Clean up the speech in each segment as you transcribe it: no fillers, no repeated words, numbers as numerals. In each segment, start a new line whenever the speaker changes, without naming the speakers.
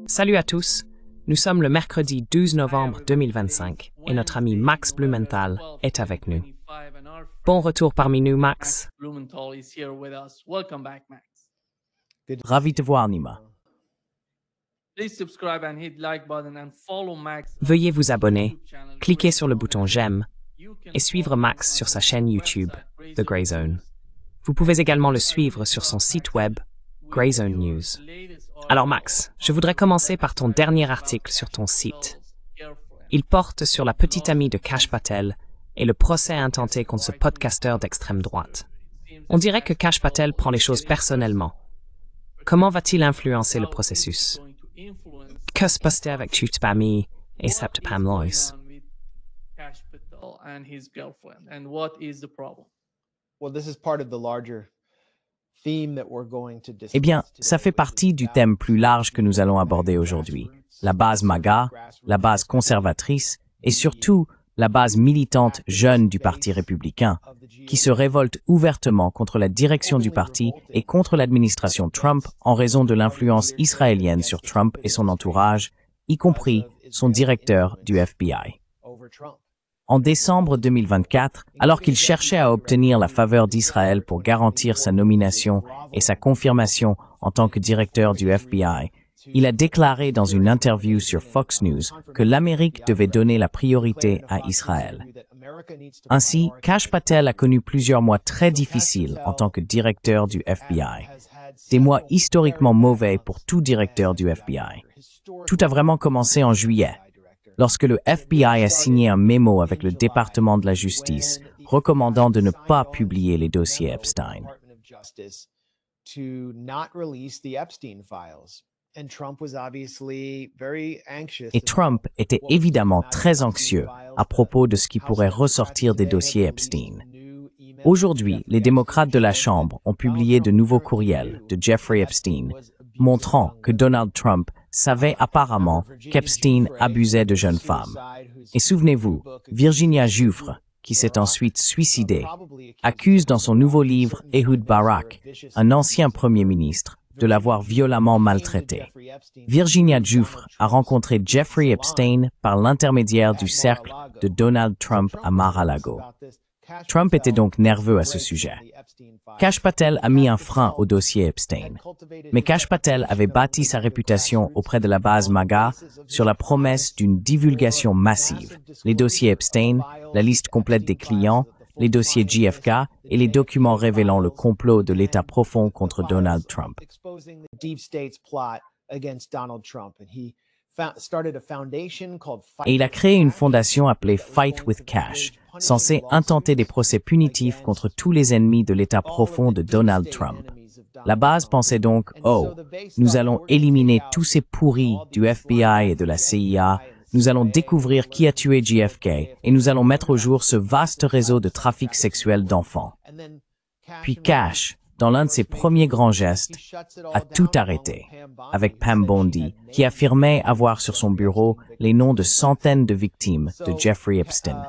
Salut à tous, nous sommes le mercredi 12 novembre 2025 et notre ami Max Blumenthal est avec nous. Bon retour parmi nous, Max.
Ravi de te voir, Nima.
Veuillez vous abonner, cliquer sur le bouton j'aime et suivre Max sur sa chaîne YouTube, The Grey Zone. Vous pouvez également le suivre sur son site web, Grey Zone News. Alors Max, je voudrais commencer par ton dernier article sur ton site. Il porte sur la petite amie de Kash Patel et le procès intenté contre ce podcasteur d'extrême droite. On dirait que Kash Patel prend les choses personnellement. Comment va-t-il influencer le processus? Que se passe-t-il avec Chutbami et Septipam Lois?
Eh bien, ça fait partie du thème plus large que nous allons aborder aujourd'hui. La base MAGA, la base conservatrice et surtout la base militante jeune du Parti républicain, qui se révolte ouvertement contre la direction du parti et contre l'administration Trump en raison de l'influence israélienne sur Trump et son entourage, y compris son directeur du FBI. En décembre 2024, alors qu'il cherchait à obtenir la faveur d'Israël pour garantir sa nomination et sa confirmation en tant que directeur du FBI, il a déclaré dans une interview sur Fox News que l'Amérique devait donner la priorité à Israël. Ainsi, Kash Patel a connu plusieurs mois très difficiles en tant que directeur du FBI. Des mois historiquement mauvais pour tout directeur du FBI. Tout a vraiment commencé en juillet, lorsque le FBI a signé un mémo avec le département de la justice recommandant de ne pas publier les dossiers Epstein. Et Trump était évidemment très anxieux à propos de ce qui pourrait ressortir des dossiers Epstein. Aujourd'hui, les démocrates de la Chambre ont publié de nouveaux courriels de Jeffrey Epstein, montrant que Donald Trump savait apparemment qu'Epstein abusait de jeunes femmes. Et souvenez-vous, Virginia Giuffre, qui s'est ensuite suicidée, accuse dans son nouveau livre Ehud Barak, un ancien premier ministre, de l'avoir violemment maltraité. Virginia Giuffre a rencontré Jeffrey Epstein par l'intermédiaire du cercle de Donald Trump à Mar-a-Lago. Trump était donc nerveux à ce sujet. Kash Patel a mis un frein au dossier Epstein. Mais Kash Patel avait bâti sa réputation auprès de la base MAGA sur la promesse d'une divulgation massive. Les dossiers Epstein, la liste complète des clients, les dossiers JFK et les documents révélant le complot de l'État profond contre Donald Trump. Et il a créé une fondation appelée Fight with Kash, censée intenter des procès punitifs contre tous les ennemis de l'État profond de Donald Trump. La base pensait donc, oh, nous allons éliminer tous ces pourris du FBI et de la CIA, nous allons découvrir qui a tué JFK et nous allons mettre au jour ce vaste réseau de trafic sexuel d'enfants. Puis Kash, dans l'un de ses premiers grands gestes, a tout arrêté, avec Pam Bondi, qui affirmait avoir sur son bureau les noms de centaines de victimes de Jeffrey Epstein.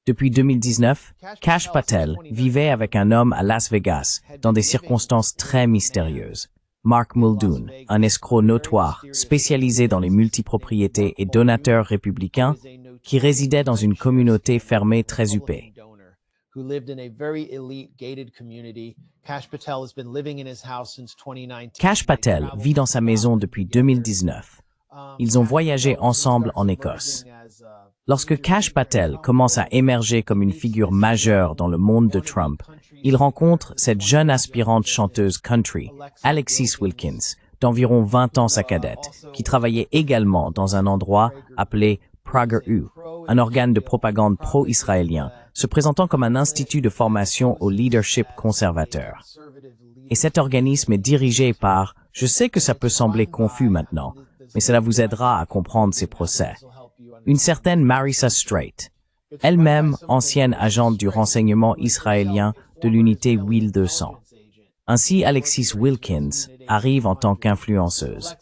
Depuis 2019, Kash Patel vivait avec un homme à Las Vegas dans des circonstances très mystérieuses. Mark Muldoon, un escroc notoire spécialisé dans les multipropriétés et donateur républicain, qui résidait dans une communauté fermée très huppée. Kash Patel vit dans sa maison depuis 2019. Ils ont voyagé ensemble en Écosse. Lorsque Kash Patel commence à émerger comme une figure majeure dans le monde de Trump, il rencontre cette jeune aspirante chanteuse country, Alexis Wilkins, d'environ 20 ans sa cadette, qui travaillait également dans un endroit appelé PragerU, un organe de propagande pro-israélien, se présentant comme un institut de formation au leadership conservateur. Et cet organisme est dirigé par, je sais que ça peut sembler confus maintenant, mais cela vous aidera à comprendre ces procès, une certaine Marissa Strait, elle-même ancienne agente du renseignement israélien de l'unité Wheel 200. Ainsi, Alexis Wilkins arrive en tant qu'influenceuse.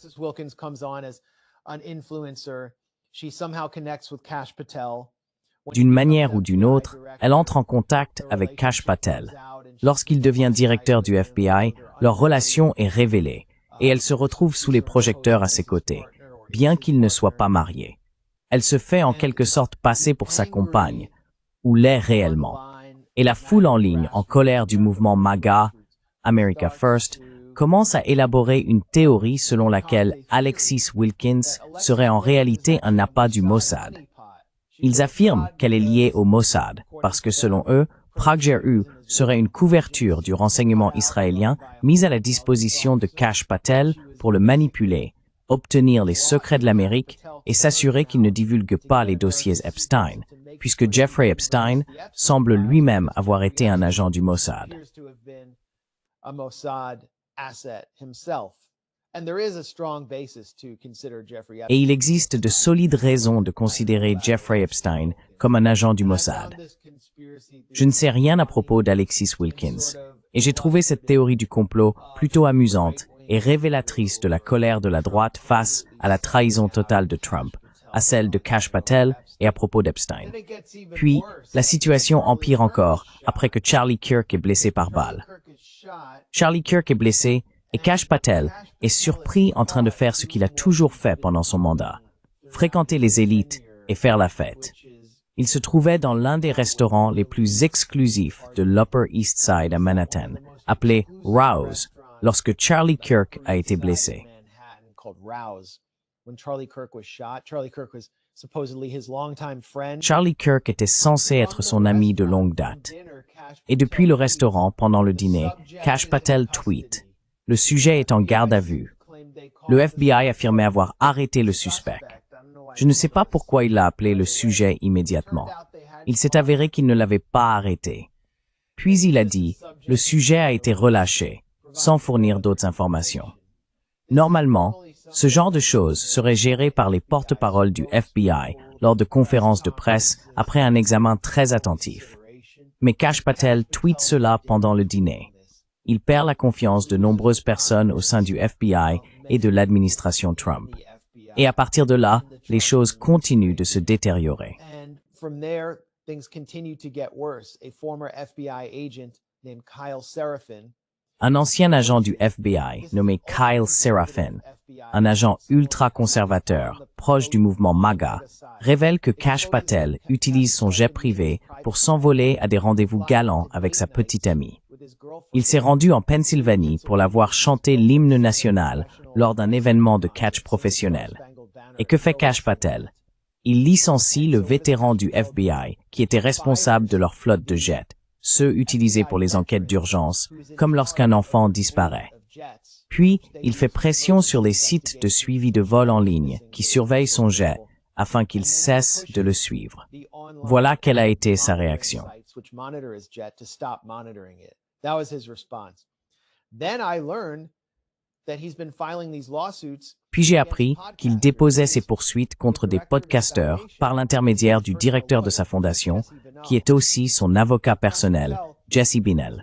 D'une manière ou d'une autre, elle entre en contact avec Kash Patel. Lorsqu'il devient directeur du FBI, leur relation est révélée. et elle se retrouve sous les projecteurs à ses côtés, bien qu'ils ne soient pas mariés. Elle se fait en quelque sorte passer pour sa compagne, ou l'est réellement. Et la foule en ligne, en colère du mouvement MAGA, America First, commence à élaborer une théorie selon laquelle Alexis Wilkins serait en réalité un appât du Mossad. Ils affirment qu'elle est liée au Mossad, parce que selon eux, PragGRU serait une couverture du renseignement israélien mise à la disposition de Kash Patel pour le manipuler, obtenir les secrets de l'Amérique et s'assurer qu'il ne divulgue pas les dossiers Epstein, puisque Jeffrey Epstein semble lui-même avoir été un agent du Mossad. Et il existe de solides raisons de considérer Jeffrey Epstein comme un agent du Mossad. Je ne sais rien à propos d'Alexis Wilkins, et j'ai trouvé cette théorie du complot plutôt amusante et révélatrice de la colère de la droite face à la trahison totale de Trump, à celle de Kash Patel et à propos d'Epstein. Puis, la situation empire encore après que Charlie Kirk est blessé par balle. Charlie Kirk est blessé et Kash Patel est surpris en train de faire ce qu'il a toujours fait pendant son mandat, fréquenter les élites et faire la fête. Il se trouvait dans l'un des restaurants les plus exclusifs de l'Upper East Side à Manhattan, appelé Rouse, lorsque Charlie Kirk a été blessé. Charlie Kirk était censé être son ami de longue date. Et depuis le restaurant, pendant le dîner, Kash Patel tweet « Le sujet est en garde à vue ». Le FBI affirmait avoir arrêté le suspect. Je ne sais pas pourquoi il l'a appelé le sujet immédiatement. Il s'est avéré qu'il ne l'avait pas arrêté. Puis il a dit « Le sujet a été relâché », sans fournir d'autres informations. Normalement, ce genre de choses serait géré par les porte-paroles du FBI lors de conférences de presse après un examen très attentif. Mais Kash Patel tweet cela pendant le dîner. Il perd la confiance de nombreuses personnes au sein du FBI et de l'administration Trump. Et à partir de là, les choses continuent de se détériorer. Un ancien agent du FBI, nommé Kyle Seraphin, un agent ultra-conservateur, proche du mouvement MAGA, révèle que Kash Patel utilise son jet privé pour s'envoler à des rendez-vous galants avec sa petite amie. Il s'est rendu en Pennsylvanie pour la voir chanter l'hymne national lors d'un événement de catch professionnel. Et que fait Kash Patel? Il licencie le vétéran du FBI qui était responsable de leur flotte de jets, ceux utilisés pour les enquêtes d'urgence, comme lorsqu'un enfant disparaît. Puis, il fait pression sur les sites de suivi de vol en ligne qui surveillent son jet afin qu'il cesse de le suivre. Voilà quelle a été sa réaction. Puis j'ai appris qu'il déposait ses poursuites contre des podcasteurs par l'intermédiaire du directeur de sa fondation, qui est aussi son avocat personnel, Jesse Binnell.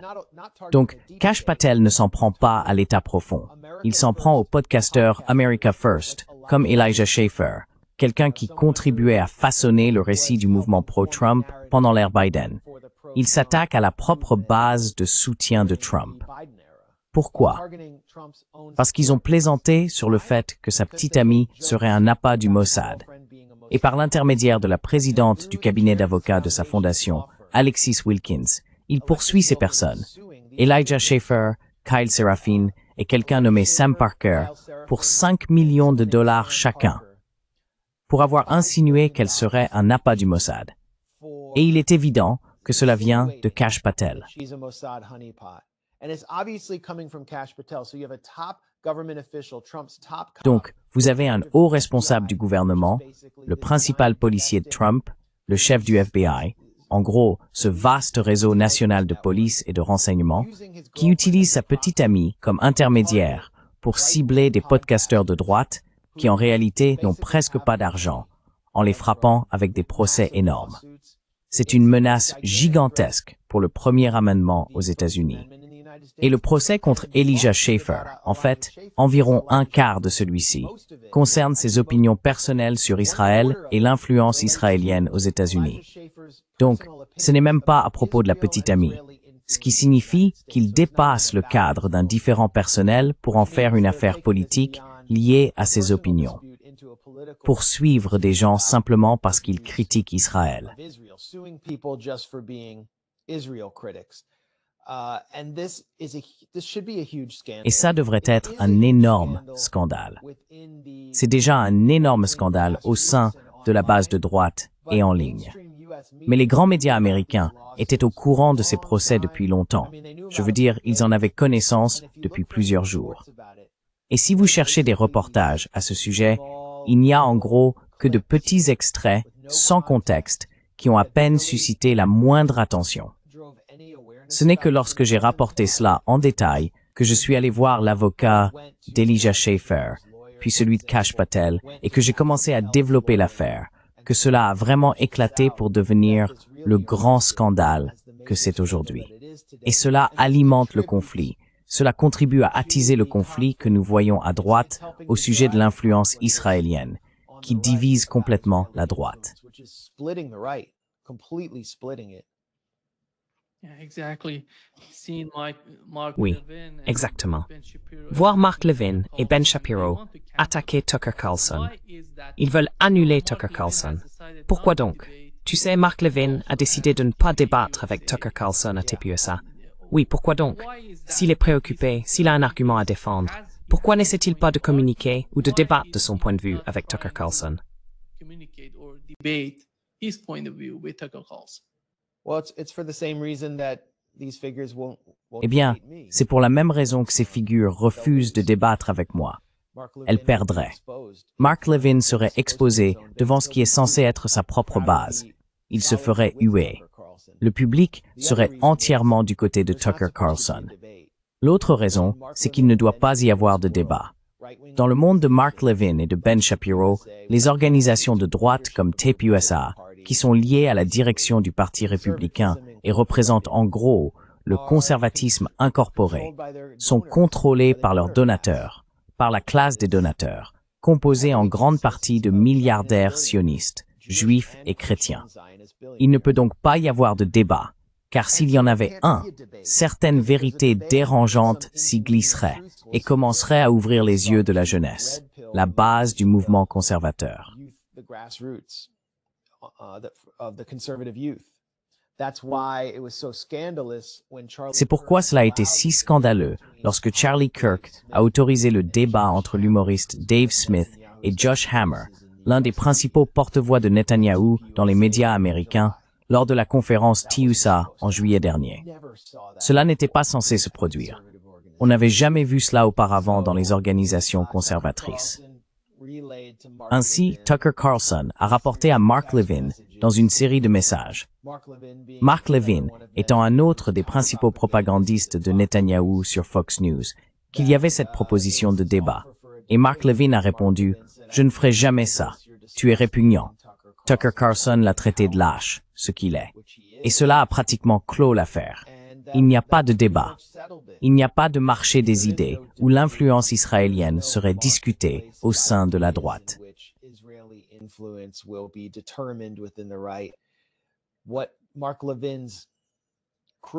Donc, Kash Patel ne s'en prend pas à l'état profond. Il s'en prend au podcasteur America First, comme Elijah Schaffer, quelqu'un qui contribuait à façonner le récit du mouvement pro-Trump pendant l'ère Biden. Il s'attaque à la propre base de soutien de Trump. Pourquoi? Parce qu'ils ont plaisanté sur le fait que sa petite amie serait un appât du Mossad. Et par l'intermédiaire de la présidente du cabinet d'avocats de sa fondation, Alexis Wilkins, il poursuit ces personnes, Elijah Schaffer, Kyle Seraphin et quelqu'un nommé Sam Parker, pour 5 millions de dollars chacun, pour avoir insinué qu'elle serait un appât du Mossad. Et il est évident que cela vient de Kash Patel. Donc, vous avez un haut responsable du gouvernement, le principal policier de Trump, le chef du FBI, en gros, ce vaste réseau national de police et de renseignement, qui utilise sa petite amie comme intermédiaire pour cibler des podcasteurs de droite qui en réalité n'ont presque pas d'argent, en les frappant avec des procès énormes. C'est une menace gigantesque pour le premier amendement aux États-Unis. Et le procès contre Elijah Schaffer, en fait, environ un quart de celui-ci, concerne ses opinions personnelles sur Israël et l'influence israélienne aux États-Unis. Donc, ce n'est même pas à propos de la petite amie. ce qui signifie qu'il dépasse le cadre d'un différend personnel pour en faire une affaire politique liée à ses opinions. Poursuivre des gens simplement parce qu'ils critiquent Israël. Et ça devrait être un énorme scandale. C'est déjà un énorme scandale au sein de la base de droite et en ligne. Mais les grands médias américains étaient au courant de ces procès depuis longtemps. Je veux dire, ils en avaient connaissance depuis plusieurs jours. Et si vous cherchez des reportages à ce sujet, il n'y a en gros que de petits extraits, sans contexte, qui ont à peine suscité la moindre attention. Ce n'est que lorsque j'ai rapporté cela en détail que je suis allé voir l'avocat d'Elijah Schaffer, puis celui de Kash Patel, et que j'ai commencé à développer l'affaire, que cela a vraiment éclaté pour devenir le grand scandale que c'est aujourd'hui. Et cela alimente le conflit. Cela contribue à attiser le conflit que nous voyons à droite au sujet de l'influence israélienne, qui divise complètement la droite.
Oui, exactement. Voir Mark Levin et Ben Shapiro attaquer Tucker Carlson. Ils veulent annuler Tucker Carlson. Pourquoi donc? Tu sais, Mark Levin a décidé de ne pas débattre avec Tucker Carlson à TPUSA. Oui, pourquoi donc? S'il est préoccupé, s'il a un argument à défendre, pourquoi n'essaie-t-il pas de communiquer ou de débattre de son point de vue avec Tucker Carlson?
Eh bien, c'est pour la même raison que ces figures refusent de débattre avec moi. Elles perdraient. Mark Levin serait exposé devant ce qui est censé être sa propre base. Il se ferait huer. Le public serait entièrement du côté de Tucker Carlson. L'autre raison, c'est qu'il ne doit pas y avoir de débat. Dans le monde de Mark Levin et de Ben Shapiro, les organisations de droite comme TPUSA, qui sont liées à la direction du Parti républicain et représentent en gros le conservatisme incorporé, sont contrôlées par leurs donateurs, par la classe des donateurs, composée en grande partie de milliardaires sionistes, juifs et chrétiens. Il ne peut donc pas y avoir de débat, car s'il y en avait un, certaines vérités dérangeantes s'y glisseraient et commenceraient à ouvrir les yeux de la jeunesse, la base du mouvement conservateur. C'est pourquoi cela a été si scandaleux lorsque Charlie Kirk a autorisé le débat entre l'humoriste Dave Smith et Josh Hammer, l'un des principaux porte-voix de Netanyahou dans les médias américains, lors de la conférence TUSA en juillet dernier. Cela n'était pas censé se produire. On n'avait jamais vu cela auparavant dans les organisations conservatrices. Ainsi, Tucker Carlson a rapporté à Mark Levin dans une série de messages. Mark Levin étant un autre des principaux propagandistes de Netanyahou sur Fox News, qu'il y avait cette proposition de débat. Et Mark Levin a répondu « Je ne ferai jamais ça. Tu es répugnant. » Tucker Carlson l'a traité de lâche, ce qu'il est. Et cela a pratiquement clos l'affaire. Il n'y a pas de débat. Il n'y a pas de marché des idées où l'influence israélienne serait discutée au sein de la droite.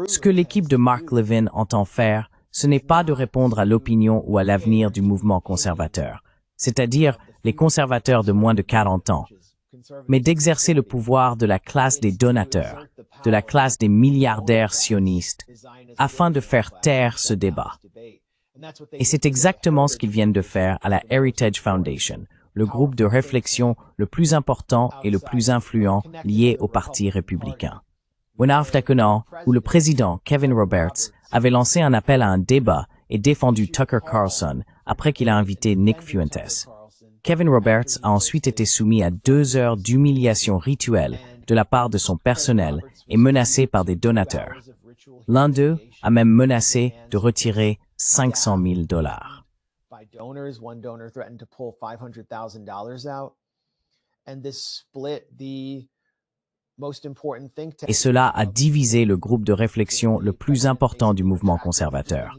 Ce que l'équipe de Mark Levin entend faire, ce n'est pas de répondre à l'opinion ou à l'avenir du mouvement conservateur, c'est-à-dire les conservateurs de moins de 40 ans, mais d'exercer le pouvoir de la classe des donateurs, de la classe des milliardaires sionistes, afin de faire taire ce débat. Et c'est exactement ce qu'ils viennent de faire à la Heritage Foundation, le groupe de réflexion le plus important et le plus influent lié au Parti républicain. Wenaftakunan, où le président Kevin Roberts avait lancé un appel à un débat et défendu Tucker Carlson après qu'il a invité Nick Fuentes. Kevin Roberts a ensuite été soumis à 2 heures d'humiliation rituelle de la part de son personnel et menacé par des donateurs. L'un d'eux a même menacé de retirer $500,000. Et cela a divisé le groupe de réflexion le plus important du mouvement conservateur.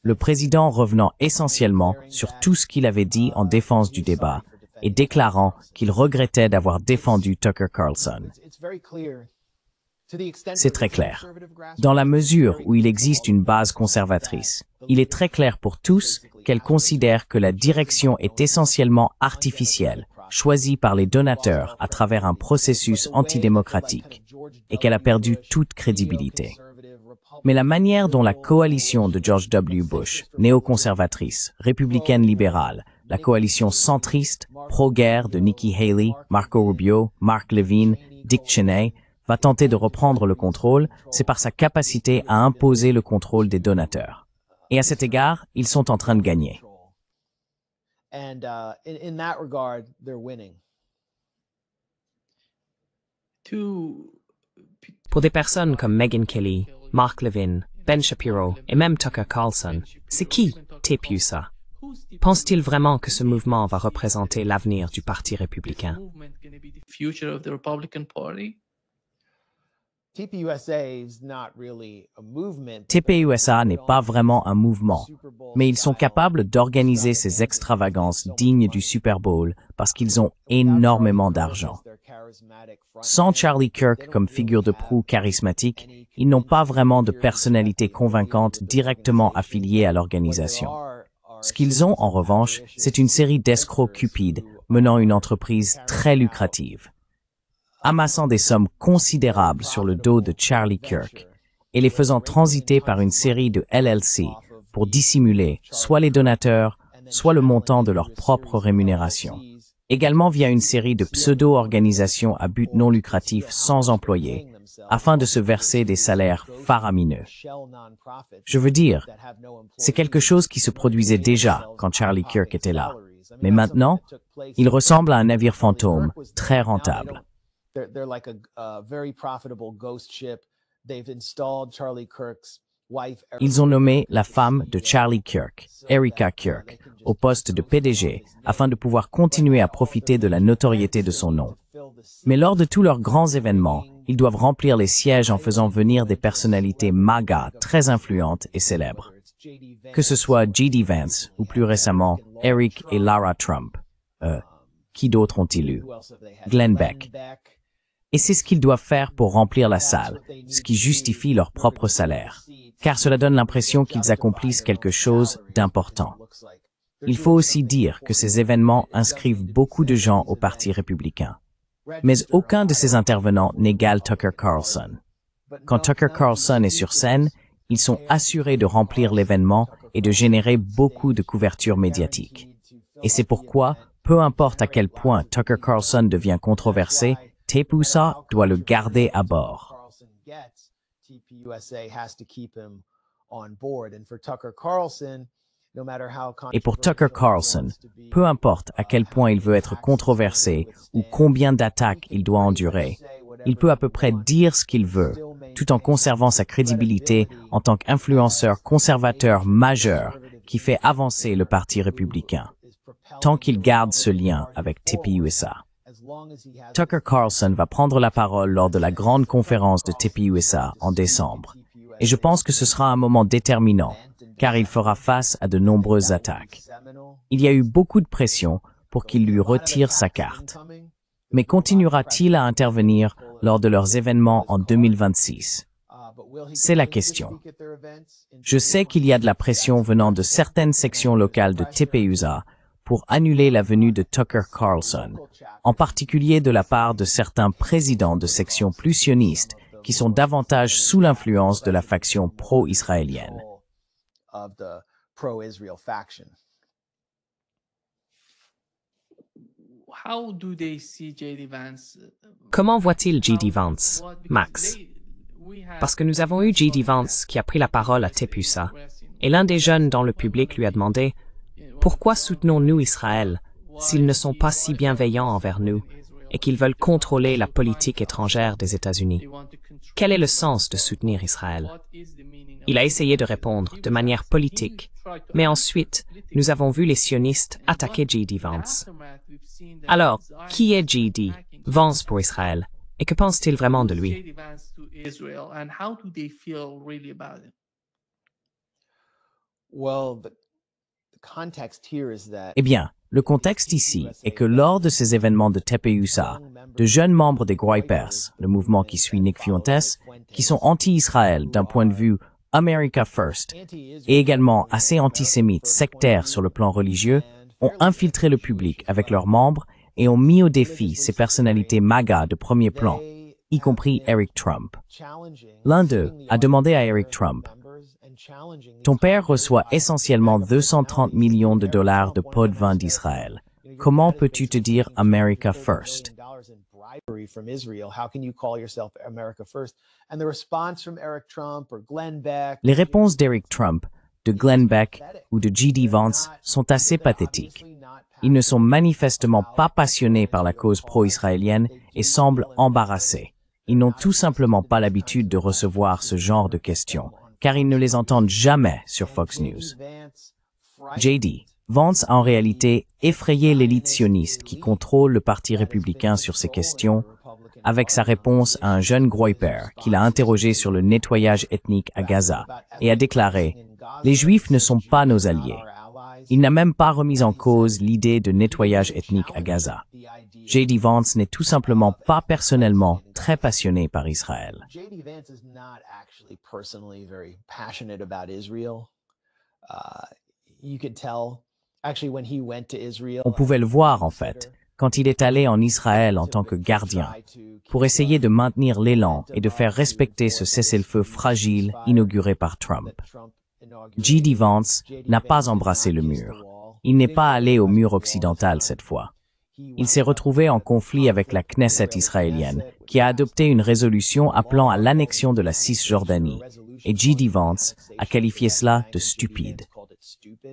Le président revenant essentiellement sur tout ce qu'il avait dit en défense du débat et déclarant qu'il regrettait d'avoir défendu Tucker Carlson. C'est très clair. Dans la mesure où il existe une base conservatrice, il est très clair pour tous qu'elle considère que la direction est essentiellement artificielle, choisie par les donateurs à travers un processus antidémocratique, et qu'elle a perdu toute crédibilité. Mais la manière dont la coalition de George W. Bush, néoconservatrice, républicaine libérale, la coalition centriste, pro-guerre de Nikki Haley, Marco Rubio, Mark Levine, Dick Cheney, va tenter de reprendre le contrôle, c'est par sa capacité à imposer le contrôle des donateurs. Et à cet égard, ils sont en train de gagner.
Pour des personnes comme Megyn Kelly, Mark Levin, Ben Shapiro et même Tucker Carlson, c'est qui TPUSA? Pense-t-il vraiment que ce mouvement va représenter l'avenir du Parti républicain?
TPUSA n'est pas vraiment un mouvement, mais ils sont capables d'organiser ces extravagances dignes du Super Bowl parce qu'ils ont énormément d'argent. Sans Charlie Kirk comme figure de proue charismatique, ils n'ont pas vraiment de personnalité convaincante directement affiliée à l'organisation. Ce qu'ils ont, en revanche, c'est une série d'escrocs cupides menant une entreprise très lucrative, amassant des sommes considérables sur le dos de Charlie Kirk et les faisant transiter par une série de LLC pour dissimuler soit les donateurs, soit le montant de leur propre rémunération. Également via une série de pseudo-organisations à but non lucratif sans employés, afin de se verser des salaires faramineux. Je veux dire, c'est quelque chose qui se produisait déjà quand Charlie Kirk était là. Mais maintenant, il ressemble à un navire fantôme, très rentable. Ils ont nommé la femme de Charlie Kirk, Erika Kirk, au poste de PDG afin de pouvoir continuer à profiter de la notoriété de son nom. Mais lors de tous leurs grands événements, ils doivent remplir les sièges en faisant venir des personnalités MAGA très influentes et célèbres. Que ce soit J.D. Vance ou plus récemment Eric et Lara Trump. Qui d'autres ont-ils eu? Glenn Beck. Et c'est ce qu'ils doivent faire pour remplir la salle, ce qui justifie leur propre salaire, car cela donne l'impression qu'ils accomplissent quelque chose d'important. Il faut aussi dire que ces événements inscrivent beaucoup de gens au Parti républicain. Mais aucun de ces intervenants n'égale Tucker Carlson. Quand Tucker Carlson est sur scène, ils sont assurés de remplir l'événement et de générer beaucoup de couverture médiatique. Et c'est pourquoi, peu importe à quel point Tucker Carlson devient controversé, TPUSA doit le garder à bord. Et pour Tucker Carlson, peu importe à quel point il veut être controversé ou combien d'attaques il doit endurer, il peut à peu près dire ce qu'il veut, tout en conservant sa crédibilité en tant qu'influenceur conservateur majeur qui fait avancer le Parti républicain, tant qu'il garde ce lien avec TPUSA. Tucker Carlson va prendre la parole lors de la grande conférence de TPUSA en décembre, et je pense que ce sera un moment déterminant, car il fera face à de nombreuses attaques. Il y a eu beaucoup de pression pour qu'il lui retire sa carte. Mais continuera-t-il à intervenir lors de leurs événements en 2026? C'est la question. Je sais qu'il y a de la pression venant de certaines sections locales de TPUSA pour annuler la venue de Tucker Carlson, en particulier de la part de certains présidents de sections plus sionistes qui sont davantage sous l'influence de la faction pro-israélienne.
Comment voit-il J.D. Vance, Max? Parce que nous avons eu J.D. Vance qui a pris la parole à TPUSA, et l'un des jeunes dans le public lui a demandé « Pourquoi soutenons-nous Israël s'ils ne sont pas si bienveillants envers nous et qu'ils veulent contrôler la politique étrangère des États-Unis? Quel est le sens de soutenir Israël ?» Il a essayé de répondre de manière politique, mais ensuite, nous avons vu les sionistes attaquer J.D. Vance. Alors, qui est J.D. Vance pour Israël, et que pense-t-il vraiment de lui?
Eh bien, le contexte ici est que lors de ces événements de Tepeusa, de jeunes membres des Groypers, le mouvement qui suit Nick Fuentes, qui sont anti-Israël d'un point de vue America First, et également assez antisémites, sectaires sur le plan religieux, ont infiltré le public avec leurs membres et ont mis au défi ces personnalités MAGA de premier plan, y compris Eric Trump. L'un d'eux a demandé à Eric Trump, « Ton père reçoit essentiellement 230 millions de dollars de pots de vin d'Israël. Comment peux-tu te dire America First ?» Les réponses d'Eric Trump, de Glenn Beck ou de J.D. Vance sont assez pathétiques. Ils ne sont manifestement pas passionnés par la cause pro-israélienne et semblent embarrassés. Ils n'ont tout simplement pas l'habitude de recevoir ce genre de questions, car ils ne les entendent jamais sur Fox News. J.D. Vance a en réalité effrayé l'élite sioniste qui contrôle le Parti républicain sur ces questions, avec sa réponse à un jeune Groyper qu'il a interrogé sur le nettoyage ethnique à Gaza et a déclaré « Les Juifs ne sont pas nos alliés ». Il n'a même pas remis en cause l'idée de nettoyage ethnique à Gaza. J.D. Vance n'est tout simplement pas personnellement très passionné par Israël.
J.D. Vance is not actually personally very passionate about Israel. You could tell actually when he went to Israel.
On pouvait le voir en fait, quand il est allé en Israël en tant que gardien, pour essayer de maintenir l'élan et de faire respecter ce cessez-le-feu fragile inauguré par Trump. J.D. Vance n'a pas embrassé le mur. Il n'est pas allé au mur occidental cette fois. Il s'est retrouvé en conflit avec la Knesset israélienne, qui a adopté une résolution appelant à l'annexion de la Cisjordanie, et J.D. Vance a qualifié cela de stupide.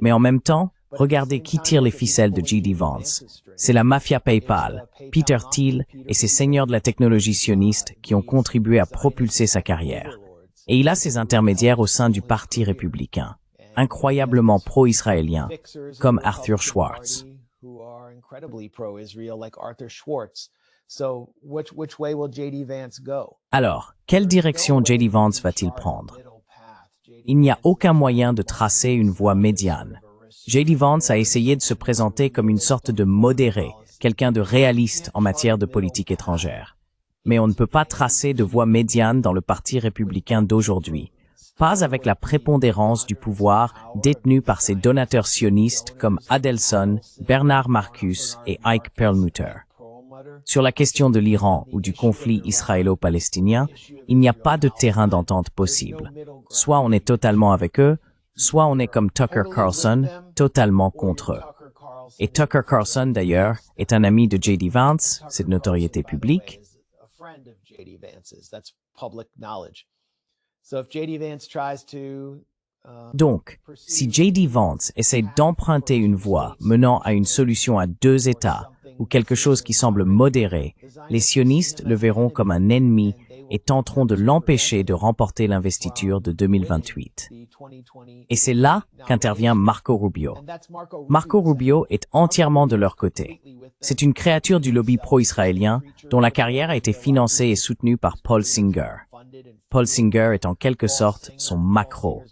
Mais en même temps, regardez qui tire les ficelles de J.D. Vance. C'est la mafia PayPal, Peter Thiel et ses seigneurs de la technologie sioniste qui ont contribué à propulser sa carrière. Et il a ses intermédiaires au sein du Parti républicain, incroyablement pro-israélien, comme Arthur Schwartz. Alors, quelle direction J.D. Vance va-t-il prendre? Il n'y a aucun moyen de tracer une voie médiane. J.D. Vance a essayé de se présenter comme une sorte de modéré, quelqu'un de réaliste en matière de politique étrangère. Mais on ne peut pas tracer de voie médiane dans le Parti républicain d'aujourd'hui, pas avec la prépondérance du pouvoir détenu par ses donateurs sionistes comme Adelson, Bernard Marcus et Ike Perlmutter. Sur la question de l'Iran ou du conflit israélo-palestinien, il n'y a pas de terrain d'entente possible. Soit on est totalement avec eux, soit on est comme Tucker Carlson, totalement contre eux. Et Tucker Carlson, d'ailleurs, est un ami de J.D. Vance, c'est de notoriété publique. Donc, si J.D. Vance essaie d'emprunter une voie menant à une solution à deux États, ou quelque chose qui semble modéré, les sionistes le verront comme un ennemi et tenteront de l'empêcher de remporter l'investiture de 2028. Et c'est là qu'intervient Marco Rubio. Marco Rubio est entièrement de leur côté. C'est une créature du lobby pro-israélien dont la carrière a été financée et soutenue par Paul Singer. Paul Singer est en quelque sorte son macro,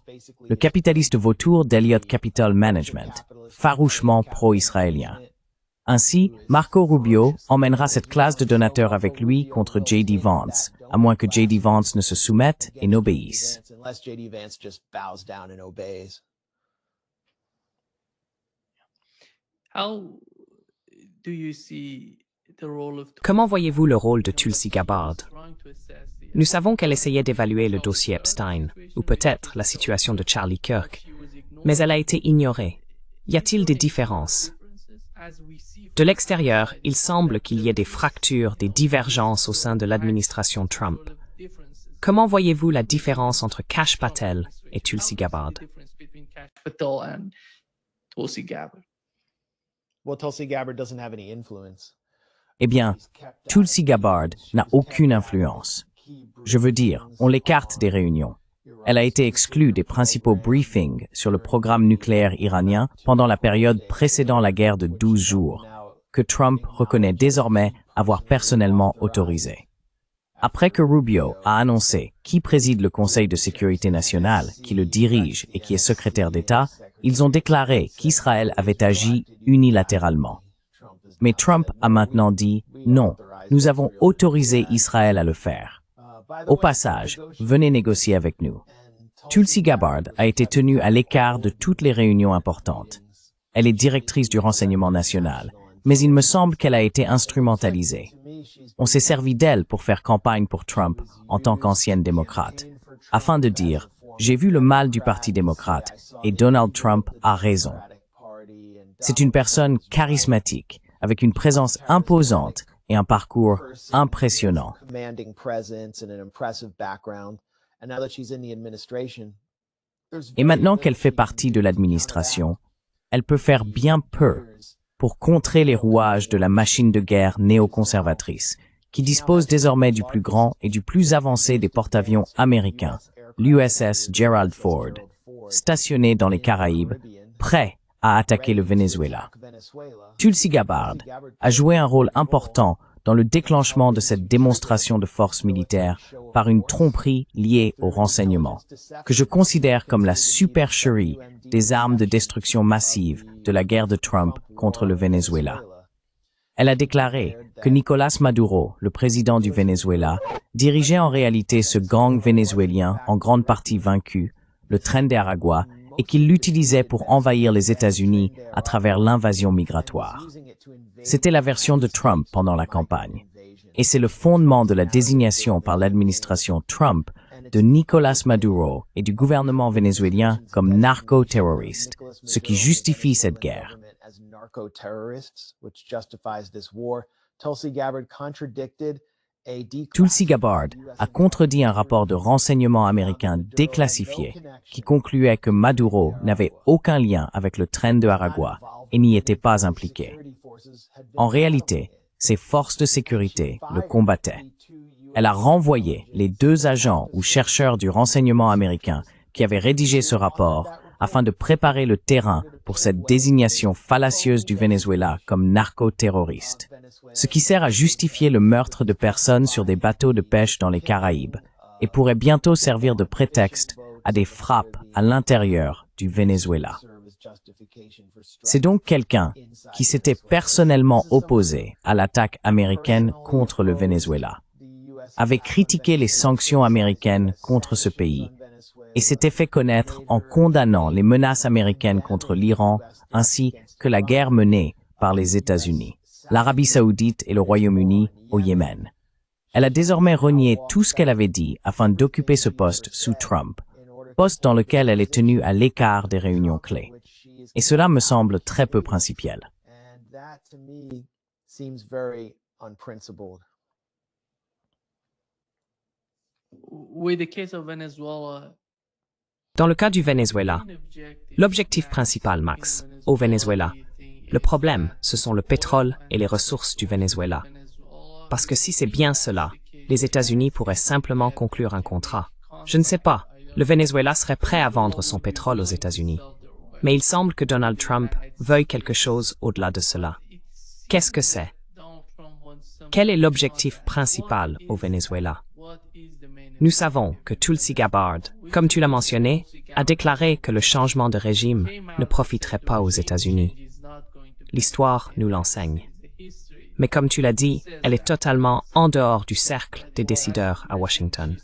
le capitaliste vautour d'Elliott Capital Management, farouchement pro-israélien. Ainsi, Marco Rubio emmènera cette classe de donateurs avec lui contre J.D. Vance, à moins que J.D. Vance ne se soumette et n'obéisse.
Comment voyez-vous le rôle de Tulsi Gabbard? Nous savons qu'elle essayait d'évaluer le dossier Epstein, ou peut-être la situation de Charlie Kirk, mais elle a été ignorée. Y a-t-il des différences? De l'extérieur, il semble qu'il y ait des fractures, des divergences au sein de l'administration Trump. Comment voyez-vous la différence entre Kash Patel et Tulsi Gabbard?
Eh bien, Tulsi Gabbard n'a aucune influence. Je veux dire, on l'écarte des réunions. Elle a été exclue des principaux briefings sur le programme nucléaire iranien pendant la période précédant la guerre de 12 jours, que Trump reconnaît désormais avoir personnellement autorisé. Après que Rubio a annoncé qui préside le Conseil de sécurité nationale, qui le dirige et qui est secrétaire d'État, Ils ont déclaré qu'Israël avait agi unilatéralement. Mais Trump a maintenant dit « Non, nous avons autorisé Israël à le faire. Au passage, venez négocier avec nous. » Tulsi Gabbard a été tenue à l'écart de toutes les réunions importantes. Elle est directrice du renseignement national, mais il me semble qu'elle a été instrumentalisée. On s'est servi d'elle pour faire campagne pour Trump en tant qu'ancienne démocrate, afin de dire « J'ai vu le mal du Parti démocrate et Donald Trump a raison. » C'est une personne charismatique, avec une présence imposante et un parcours impressionnant. Et maintenant qu'elle fait partie de l'administration, elle peut faire bien peu pour contrer les rouages de la machine de guerre néoconservatrice, qui dispose désormais du plus grand et du plus avancé des porte-avions américains, l'USS Gerald Ford, stationné dans les Caraïbes, prêt à attaquer le Venezuela. Tulsi Gabbard a joué un rôle important dans le déclenchement de cette démonstration de force militaire par une tromperie liée au renseignement, que je considère comme la supercherie des armes de destruction massive de la guerre de Trump contre le Venezuela. Elle a déclaré que Nicolás Maduro, le président du Venezuela, dirigeait en réalité ce gang vénézuélien en grande partie vaincu, le Tren de Aragua, et qu'il l'utilisait pour envahir les États-Unis à travers l'invasion migratoire. C'était la version de Trump pendant la campagne. Et c'est le fondement de la désignation par l'administration Trump de Nicolás Maduro et du gouvernement vénézuélien comme narco-terroristes, ce qui justifie cette guerre. Tulsi Gabbard a contredit un rapport de renseignement américain déclassifié qui concluait que Maduro n'avait aucun lien avec le Tren de Aragua et n'y était pas impliqué. En réalité, ses forces de sécurité le combattaient. Elle a renvoyé les 2 agents ou chercheurs du renseignement américain qui avaient rédigé ce rapport afin de préparer le terrain pour cette désignation fallacieuse du Venezuela comme narco-terroriste, ce qui sert à justifier le meurtre de personnes sur des bateaux de pêche dans les Caraïbes et pourrait bientôt servir de prétexte à des frappes à l'intérieur du Venezuela. C'est donc quelqu'un qui s'était personnellement opposé à l'attaque américaine contre le Venezuela, avait critiqué les sanctions américaines contre ce pays et s'était fait connaître en condamnant les menaces américaines contre l'Iran ainsi que la guerre menée par les États-Unis, l'Arabie saoudite et le Royaume-Uni au Yémen. Elle a désormais renié tout ce qu'elle avait dit afin d'occuper ce poste sous Trump, poste dans lequel elle est tenue à l'écart des réunions clés. Et cela me semble très peu principiel.
Dans le cas du Venezuela, l'objectif principal, Max, au Venezuela, le problème, ce sont le pétrole et les ressources du Venezuela. Parce que si c'est bien cela, les États-Unis pourraient simplement conclure un contrat. Je ne sais pas, le Venezuela serait prêt à vendre son pétrole aux États-Unis. Mais il semble que Donald Trump veuille quelque chose au-delà de cela. Qu'est-ce que c'est? Quel est l'objectif principal au Venezuela? Nous savons que Tulsi Gabbard, comme tu l'as mentionné, a déclaré que le changement de régime ne profiterait pas aux États-Unis. L'histoire nous l'enseigne. Mais comme tu l'as dit, elle est totalement en dehors du cercle des décideurs à Washington.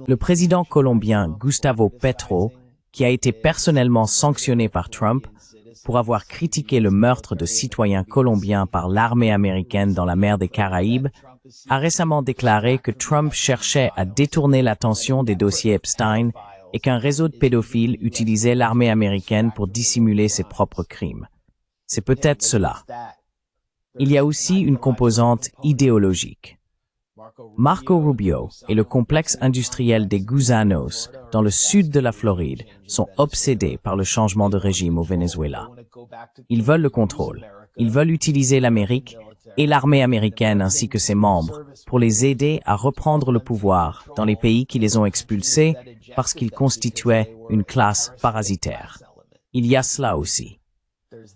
Le président colombien Gustavo Petro, qui a été personnellement sanctionné par Trump pour avoir critiqué le meurtre de citoyens colombiens par l'armée américaine dans la mer des Caraïbes, a récemment déclaré que Trump cherchait à détourner l'attention des dossiers Epstein et qu'un réseau de pédophiles utilisait l'armée américaine pour dissimuler ses propres crimes. C'est peut-être cela. Il y a aussi une composante idéologique. Marco Rubio et le complexe industriel des Gusanos, dans le sud de la Floride, sont obsédés par le changement de régime au Venezuela. Ils veulent le contrôle. Ils veulent utiliser l'Amérique et l'armée américaine ainsi que ses membres pour les aider à reprendre le pouvoir dans les pays qui les ont expulsés parce qu'ils constituaient une classe parasitaire. Il y a cela aussi.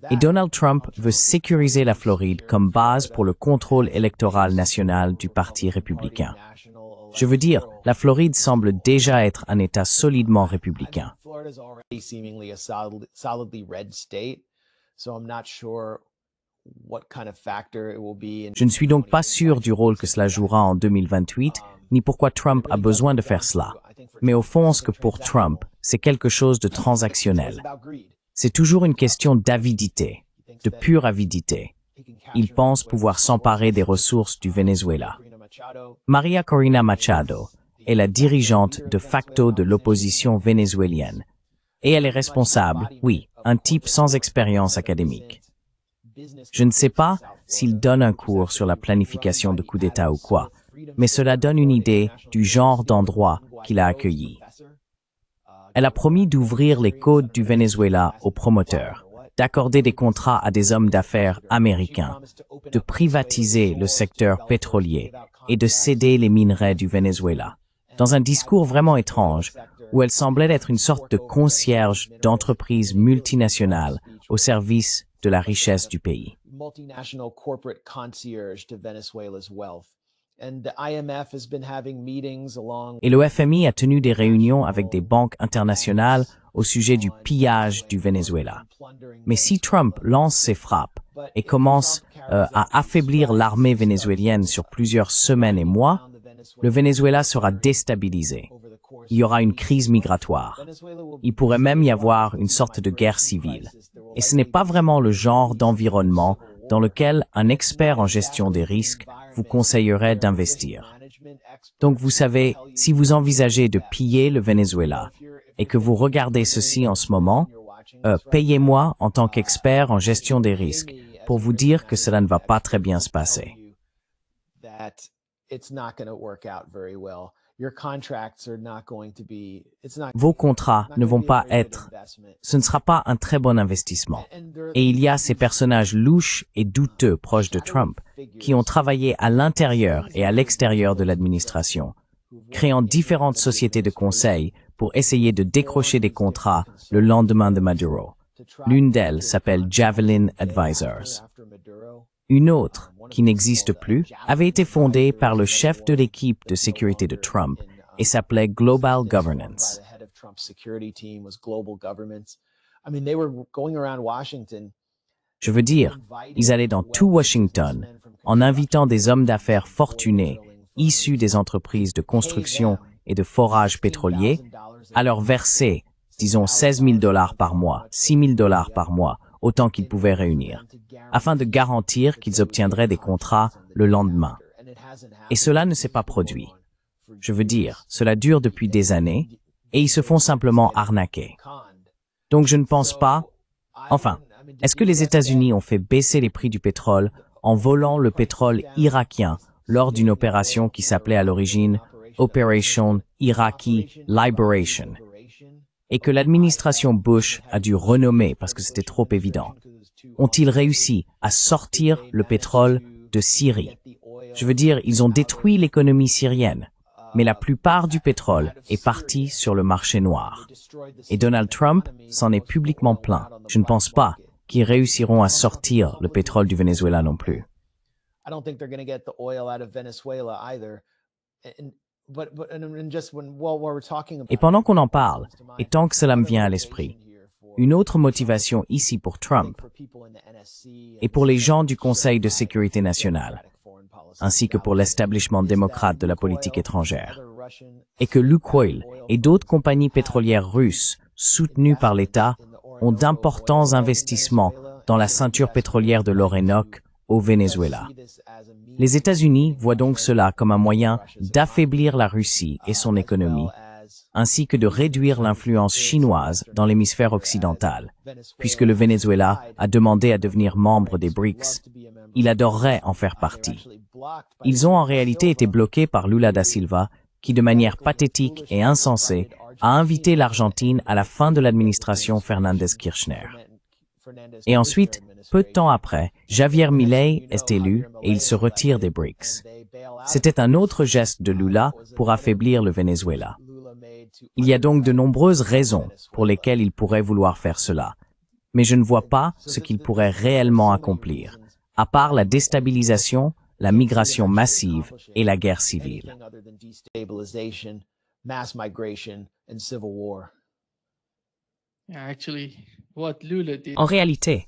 Et Donald Trump veut sécuriser la Floride comme base pour le contrôle électoral national du Parti républicain. Je veux dire, la Floride semble déjà être un État solidement républicain.
Florida's already seemingly a solidly red state, so I'm not sure what kind of factor it will be.
Je ne suis donc pas sûr du rôle que cela jouera en 2028, ni pourquoi Trump a besoin de faire cela. Mais au fond, ce que pour Trump, c'est quelque chose de transactionnel. C'est toujours une question d'avidité, de pure avidité. Il pense pouvoir s'emparer des ressources du Venezuela. Maria Corina Machado est la dirigeante de facto de l'opposition vénézuélienne. Et elle est responsable, oui, un type sans expérience académique. Je ne sais pas s'il donne un cours sur la planification de coup d'État ou quoi, mais cela donne une idée du genre d'endroit qu'il a accueilli. Elle a promis d'ouvrir les côtes du Venezuela aux promoteurs, d'accorder des contrats à des hommes d'affaires américains, de privatiser le secteur pétrolier et de céder les minerais du Venezuela. Dans un discours vraiment étrange, où elle semblait être une sorte de concierge d'entreprises multinationales au service de la richesse du pays.
Multinational corporate concierge to Venezuela's wealth. And the IMF has been having meetings along
Et le FMI a tenu des réunions avec des banques internationales au sujet du pillage du Venezuela. Mais si Trump lance ses frappes et commence à affaiblir l'armée vénézuélienne sur plusieurs semaines et mois, le Venezuela sera déstabilisé. Il y aura une crise migratoire. Il pourrait même y avoir une sorte de guerre civile. Et ce n'est pas vraiment le genre d'environnement dans lequel un expert en gestion des risques vous conseillerait d'investir. Donc vous savez, si vous envisagez de piller le Venezuela et que vous regardez ceci en ce moment, payez-moi en tant qu'expert en gestion des risques pour vous dire que cela ne va pas très bien se passer. Vos contrats ne vont pas être, ce ne sera pas un très bon investissement. Et il y a ces personnages louches et douteux proches de Trump qui ont travaillé à l'intérieur et à l'extérieur de l'administration, créant différentes sociétés de conseil pour essayer de décrocher des contrats le lendemain de Maduro. L'une d'elles s'appelle Javelin Advisors. Une autre, qui n'existe plus, avait été fondée par le chef de l'équipe de sécurité de Trump et s'appelait Global Governance. Je veux dire, ils allaient dans tout Washington en invitant des hommes d'affaires fortunés issus des entreprises de construction et de forage pétrolier à leur verser, disons, $16,000 par mois, $6,000 par mois, autant qu'ils pouvaient réunir, afin de garantir qu'ils obtiendraient des contrats le lendemain. Et cela ne s'est pas produit. Je veux dire, cela dure depuis des années, et ils se font simplement arnaquer. Donc je ne pense pas... Enfin, est-ce que les États-Unis ont fait baisser les prix du pétrole en volant le pétrole irakien lors d'une opération qui s'appelait à l'origine Operation Iraqi Liberation, et que l'administration Bush a dû renommer parce que c'était trop évident? Ont-ils réussi à sortir le pétrole de Syrie? Je veux dire, ils ont détruit l'économie syrienne, mais la plupart du pétrole est parti sur le marché noir. Et Donald Trump s'en est publiquement plaint. Je ne pense pas qu'ils réussiront à sortir le pétrole du Venezuela non plus. Et pendant qu'on en parle, et tant que cela me vient à l'esprit, une autre motivation ici pour Trump et pour les gens du Conseil de sécurité nationale, ainsi que pour l'establishment démocrate de la politique étrangère, est que Lukoil et d'autres compagnies pétrolières russes soutenues par l'État ont d'importants investissements dans la ceinture pétrolière de l'Orénoque au Venezuela. Les États-Unis voient donc cela comme un moyen d'affaiblir la Russie et son économie, ainsi que de réduire l'influence chinoise dans l'hémisphère occidental, puisque le Venezuela a demandé à devenir membre des BRICS. Il adorerait en faire partie. Ils ont en réalité été bloqués par Lula da Silva, qui de manière pathétique et insensée a invité l'Argentine à la fin de l'administration Fernandez-Kirchner. Et ensuite, peu de temps après, Javier Milei est élu et il se retire des BRICS. C'était un autre geste de Lula pour affaiblir le Venezuela. Il y a donc de nombreuses raisons pour lesquelles il pourrait vouloir faire cela, mais je ne vois pas ce qu'il pourrait réellement accomplir, à part la déstabilisation la migration massive et la guerre civile.
Anything other than destabilization, mass migration, and civil war.
En réalité,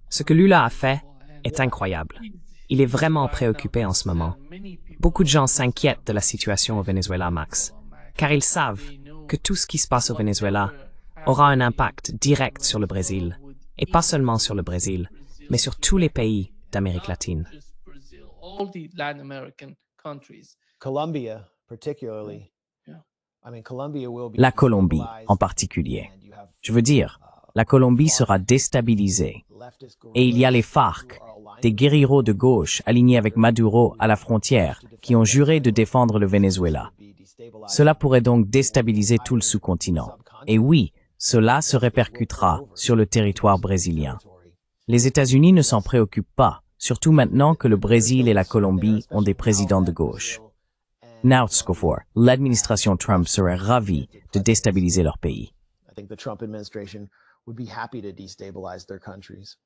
ce que Lula a fait est incroyable. Il est vraiment préoccupé en ce moment. Beaucoup de gens s'inquiètent de la situation au Venezuela, Max, car ils savent que tout ce qui se passe au Venezuela aura un impact direct sur le Brésil, et pas seulement sur le Brésil, mais sur tous les pays d'Amérique latine.
Colombia, particularly. I mean, Colombia will be
La Colombie en
destabilized,
particulier.
and you have
Je veux dire, la Colombie sera déstabilisée.
leftist
Et il y a les
guerrillas
FARC,
who are aligned
des guérilleros de gauche alignés avec Maduro à la frontière, qui ont juré de défendre le Venezuela.
to be destabilized.
Cela pourrait donc déstabiliser tout le sous-continent. Et oui, cela se répercutera sur le territoire brésilien. Les États-Unis ne s'en préoccupent pas, surtout maintenant que le Brésil et la Colombie ont des présidents de gauche. Now, Scofor, l'administration Trump serait ravie de déstabiliser leur pays.
I think the Trump administration would be happy to destabilize their countries.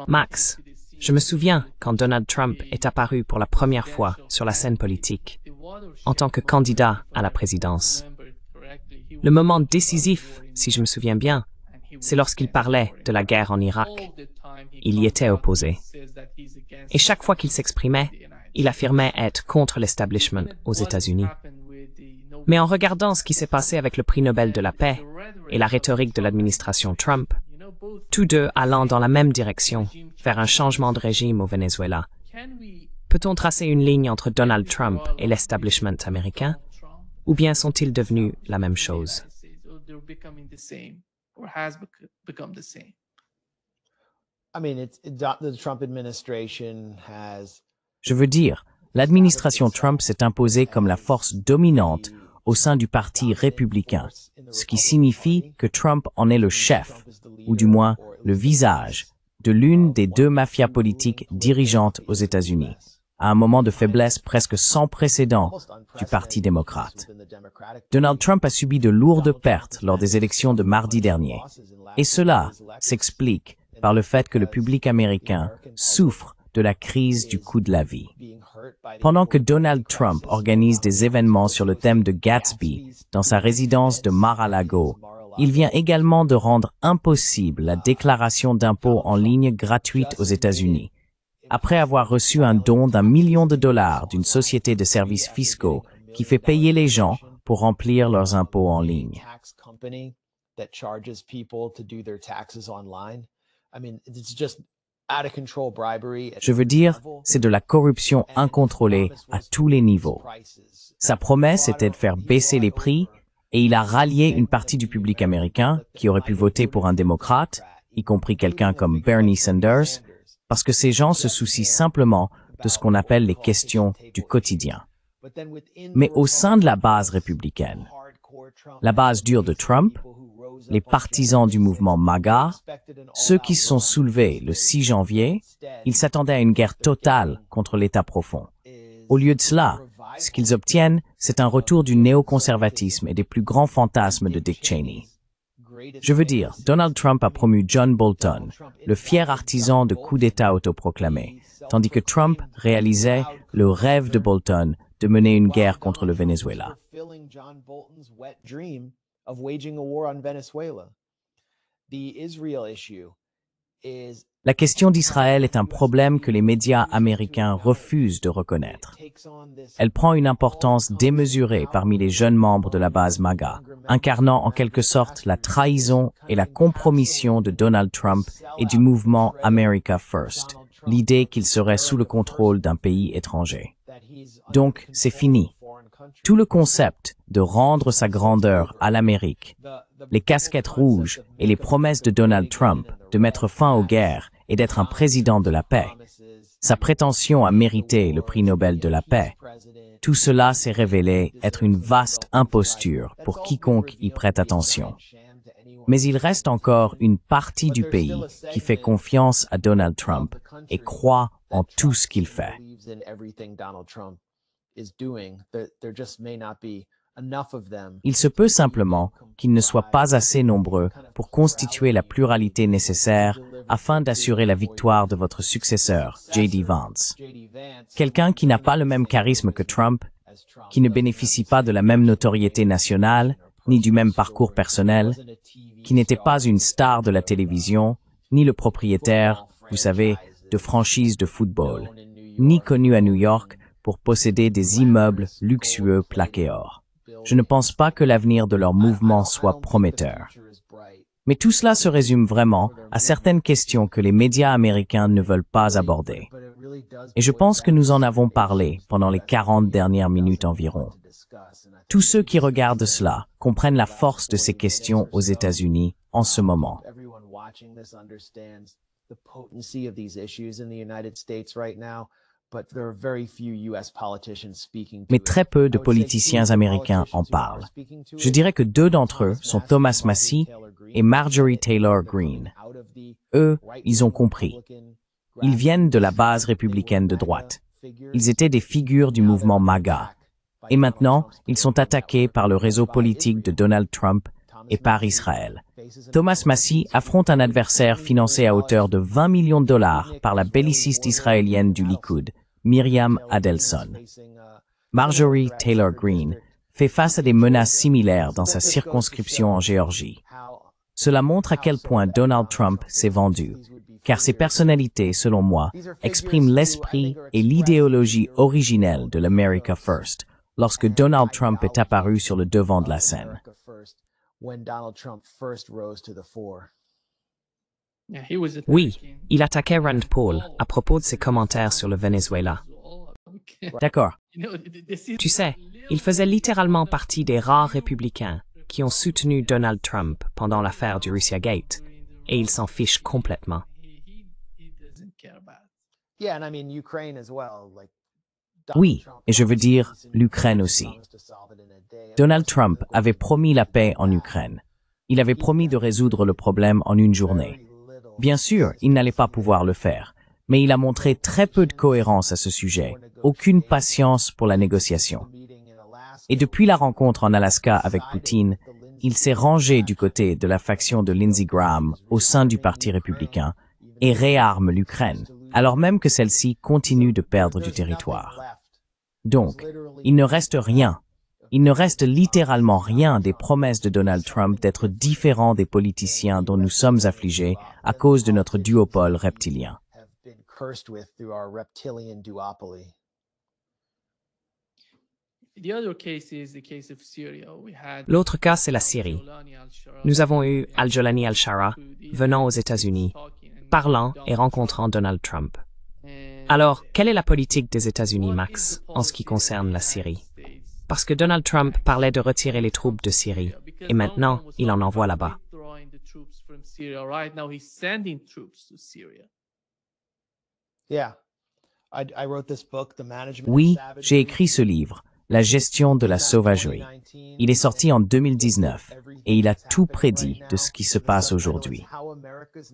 Max, je me souviens quand Donald Trump est apparu pour la première fois sur la scène politique, en tant que candidat à la présidence. Le moment décisif, si je me souviens bien, c'est lorsqu'il parlait de la guerre en Irak. Il y était opposé. Et chaque fois qu'il s'exprimait, il affirmait être contre l'establishment aux États-Unis. Mais en regardant ce qui s'est passé avec le prix Nobel de la paix et la rhétorique de l'administration Trump, tous deux allant dans la même direction, vers un changement de régime au Venezuela, peut-on tracer une ligne entre Donald Trump et l'establishment américain, ou bien sont-ils devenus la même chose?
I mean, the Trump administration has
Je veux dire, l'administration Trump s'est imposée comme la force dominante au sein du Parti républicain, ce qui signifie que Trump en est le chef, ou du moins le visage, de l'une des deux mafias politiques dirigeantes aux États-Unis, à un moment de faiblesse presque sans précédent du Parti démocrate. Donald Trump a subi de lourdes pertes lors des élections de mardi dernier, et cela s'explique par le fait que le public américain souffre de la crise du coût de la vie. Pendant que Donald Trump organise des événements sur le thème de Gatsby dans sa résidence de Mar-a-Lago, il vient également de rendre impossible la déclaration d'impôts en ligne gratuite aux États-Unis, après avoir reçu un don d'1 million de dollars d'une société de services fiscaux qui fait payer les gens pour remplir leurs impôts en ligne. Je veux dire, c'est de la corruption incontrôlée à tous les niveaux. Sa promesse était de faire baisser les prix et il a rallié une partie du public américain qui aurait pu voter pour un démocrate, y compris quelqu'un comme Bernie Sanders, parce que ces gens se soucient simplement de ce qu'on appelle les questions du quotidien. Mais au sein de la base républicaine, la base dure de Trump, les partisans du mouvement MAGA, ceux qui se sont soulevés le 6 janvier, ils s'attendaient à une guerre totale contre l'État profond. Au lieu de cela, ce qu'ils obtiennent, c'est un retour du néoconservatisme et des plus grands fantasmes de Dick Cheney. Je veux dire, Donald Trump a promu John Bolton, le fier artisan de coup d'État autoproclamé, tandis que Trump réalisait le rêve de Bolton de mener une guerre contre le Venezuela.
Of waging a war on Venezuela. The Israel issue is
La question d'Israël est un problème que les médias américains refusent de reconnaître. Elle prend une importance démesurée parmi les jeunes membres de la base MAGA, incarnant en quelque sorte la trahison et la compromission de Donald Trump et du mouvement America First, l'idée qu'il serait sous le contrôle d'un pays étranger. Donc, c'est fini. Tout le concept de rendre sa grandeur à l'Amérique, les casquettes rouges et les promesses de Donald Trump de mettre fin aux guerres et d'être un président de la paix, sa prétention à mériter le prix Nobel de la paix, tout cela s'est révélé être une vaste imposture pour quiconque y prête attention. Mais il reste encore une partie du pays qui fait confiance à Donald Trump et croit en tout ce qu'il fait.
is doing. There just may not be
Il se peut simplement qu'ils ne soient pas assez nombreux pour constituer la pluralité nécessaire afin d'assurer la victoire de votre successeur, J.D. Vance. Quelqu'un qui n'a pas le même charisme que Trump, qui ne bénéficie pas de la même notoriété nationale, ni du même parcours personnel, qui n'était pas une star de la télévision, ni le propriétaire, vous savez, de franchises de football, ni connu à New York pour posséder des immeubles luxueux plaqués or. Je ne pense pas que l'avenir de leur mouvement soit prometteur. Mais tout cela se résume vraiment à certaines questions que les médias américains ne veulent pas aborder. Et je pense que nous en avons parlé pendant les 40 dernières minutes environ. Tous ceux qui regardent cela comprennent la force de ces questions aux États-Unis en ce moment. Mais très peu de politiciens américains en parlent. Je dirais que deux d'entre eux sont Thomas Massie et Marjorie Taylor Greene. Eux, ils ont compris. Ils viennent de la base républicaine de droite. Ils étaient des figures du mouvement MAGA. Et maintenant, ils sont attaqués par le réseau politique de Donald Trump et par Israël. Thomas Massie affronte un adversaire financé à hauteur de 20 millions de dollars par la belliciste israélienne du Likoud, Miriam Adelson. Marjorie Taylor Greene fait face à des menaces similaires dans sa circonscription en Géorgie. Cela montre à quel point Donald Trump s'est vendu, car ces personnalités, selon moi, expriment l'esprit et l'idéologie originelle de l'America First, lorsque Donald Trump est apparu sur le devant de la scène.
Oui, il attaquait Rand Paul à propos de ses commentaires sur le Venezuela.
D'accord.
Tu sais, il faisait littéralement partie des rares républicains qui ont soutenu Donald Trump pendant l'affaire du Russiagate, et il s'en fiche complètement.
Oui, et je veux dire l'Ukraine aussi. Donald Trump avait promis la paix en Ukraine. Il avait promis de résoudre le problème en une journée. Bien sûr, il n'allait pas pouvoir le faire, mais il a montré très peu de cohérence à ce sujet, aucune patience pour la négociation. Et depuis la rencontre en Alaska avec Poutine, il s'est rangé du côté de la faction de Lindsey Graham au sein du Parti républicain et réarme l'Ukraine, alors même que celle-ci continue de perdre du territoire. Donc, il ne reste rien. Il ne reste littéralement rien des promesses de Donald Trump d'être différent des politiciens dont nous sommes affligés à cause de notre duopole reptilien.
L'autre cas, c'est la Syrie. Nous avons eu Al-Jolani Al-Shara venant aux États-Unis, parlant et rencontrant Donald Trump. Alors, quelle est la politique des États-Unis, Max, en ce qui concerne la Syrie? Parce que Donald Trump parlait de retirer les troupes de Syrie, et maintenant, il en envoie là-bas.
Oui, j'ai écrit ce livre, La gestion de la sauvagerie. Il est sorti en 2019 et il a tout prédit de ce qui se passe aujourd'hui.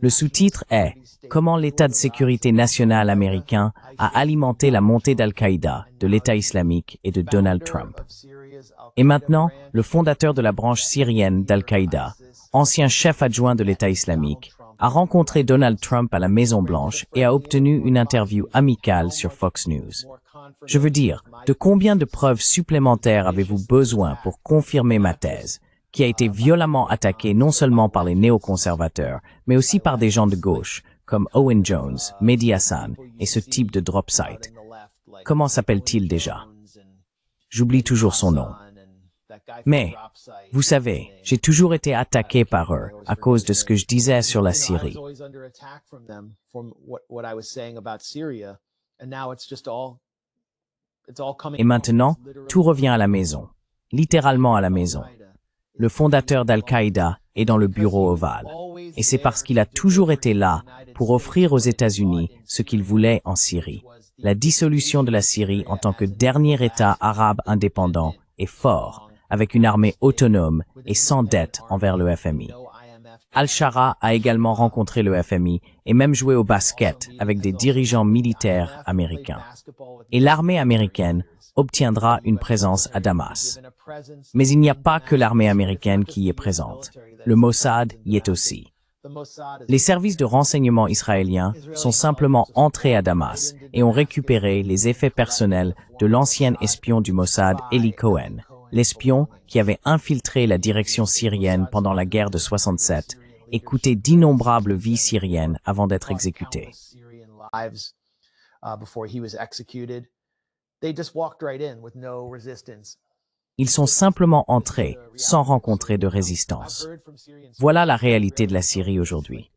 Le sous-titre est « Comment l'État de sécurité national américain a alimenté la montée d'Al-Qaïda, de l'État islamique et de Donald Trump ». Et maintenant, le fondateur de la branche syrienne d'Al-Qaïda, ancien chef adjoint de l'État islamique, a rencontré Donald Trump à la Maison-Blanche et a obtenu une interview amicale sur Fox News. Je veux dire, de combien de preuves supplémentaires avez-vous besoin pour confirmer ma thèse, qui a été violemment attaquée non seulement par les néoconservateurs, mais aussi par des gens de gauche, comme Owen Jones, Mehdi Hassan et ce type de drop site. Comment s'appelle-t-il déjà? J'oublie toujours son nom. Mais, vous savez, j'ai toujours été attaqué par eux à cause de ce que je disais sur la Syrie. Et maintenant, tout revient à la maison, littéralement à la maison. Le fondateur d'Al-Qaïda est dans le bureau ovale, et c'est parce qu'il a toujours été là pour offrir aux États-Unis ce qu'ils voulaient en Syrie, la dissolution de la Syrie en tant que dernier État arabe indépendant et fort, avec une armée autonome et sans dette envers le FMI. Al-Shara a également rencontré le FMI et même joué au basket avec des dirigeants militaires américains. Et l'armée américaine obtiendra une présence à Damas. Mais il n'y a pas que l'armée américaine qui y est présente. Le Mossad y est aussi. Les services de renseignement israéliens sont simplement entrés à Damas et ont récupéré les effets personnels de l'ancien espion du Mossad, Eli Cohen, l'espion qui avait infiltré la direction syrienne pendant la guerre de 67 et coûté d'innombrables vies syriennes avant d'être exécuté. Ils sont simplement entrés sans rencontrer de résistance. Voilà la réalité de la Syrie aujourd'hui.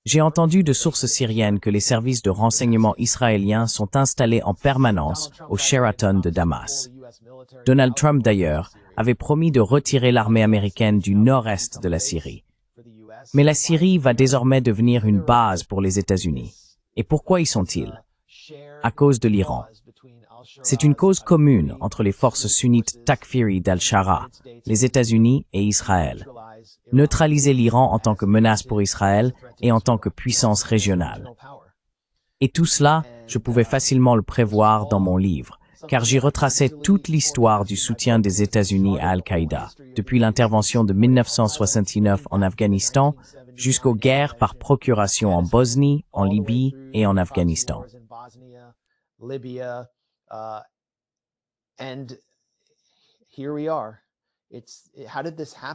J'ai entendu de sources syriennes que les services de renseignement israéliens sont installés en permanence au Sheraton de Damas. Donald Trump, d'ailleurs, avait promis de retirer l'armée américaine du nord-est de la Syrie. Mais la Syrie va désormais devenir une base pour les États-Unis. Et pourquoi y sont-ils? À cause de l'Iran. C'est une cause commune entre les forces sunnites Takfiri d'Al-Shara, les États-Unis et Israël. Neutraliser l'Iran en tant que menace pour Israël et en tant que puissance régionale. Et tout cela, je pouvais facilement le prévoir dans mon livre, car j'y retraçais toute l'histoire du soutien des États-Unis à Al-Qaïda, depuis l'intervention de 1969 en Afghanistan jusqu'aux guerres par procuration en Bosnie, en Libye et en Afghanistan.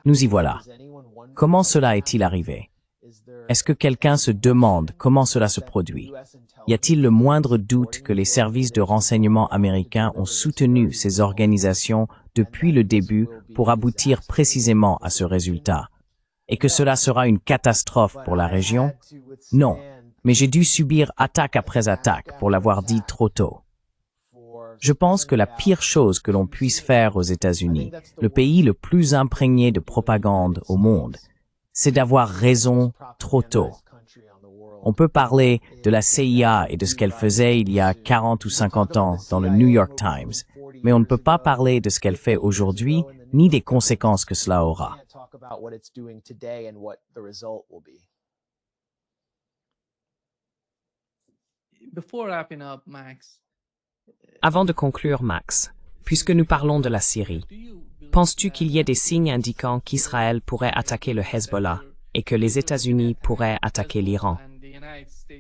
Nous y voilà. Comment cela est-il arrivé? Est-ce que quelqu'un se demande comment cela se produit? Y a-t-il le moindre doute que les services de renseignement américains ont soutenu ces organisations depuis le début pour aboutir précisément à ce résultat? Et que cela sera une catastrophe pour la région? Non, mais j'ai dû subir attaque après attaque pour l'avoir dit trop tôt. Je pense que la pire chose que l'on puisse faire aux États-Unis, le pays le plus imprégné de propagande au monde, c'est d'avoir raison trop tôt. On peut parler de la CIA et de ce qu'elle faisait il y a 40 ou 50 ans dans le New York Times, mais on ne peut pas parler de ce qu'elle fait aujourd'hui, ni des conséquences que cela aura.
Avant de conclure, Max, puisque nous parlons de la Syrie, penses-tu qu'il y ait des signes indiquant qu'Israël pourrait attaquer le Hezbollah et que les États-Unis pourraient attaquer l'Iran?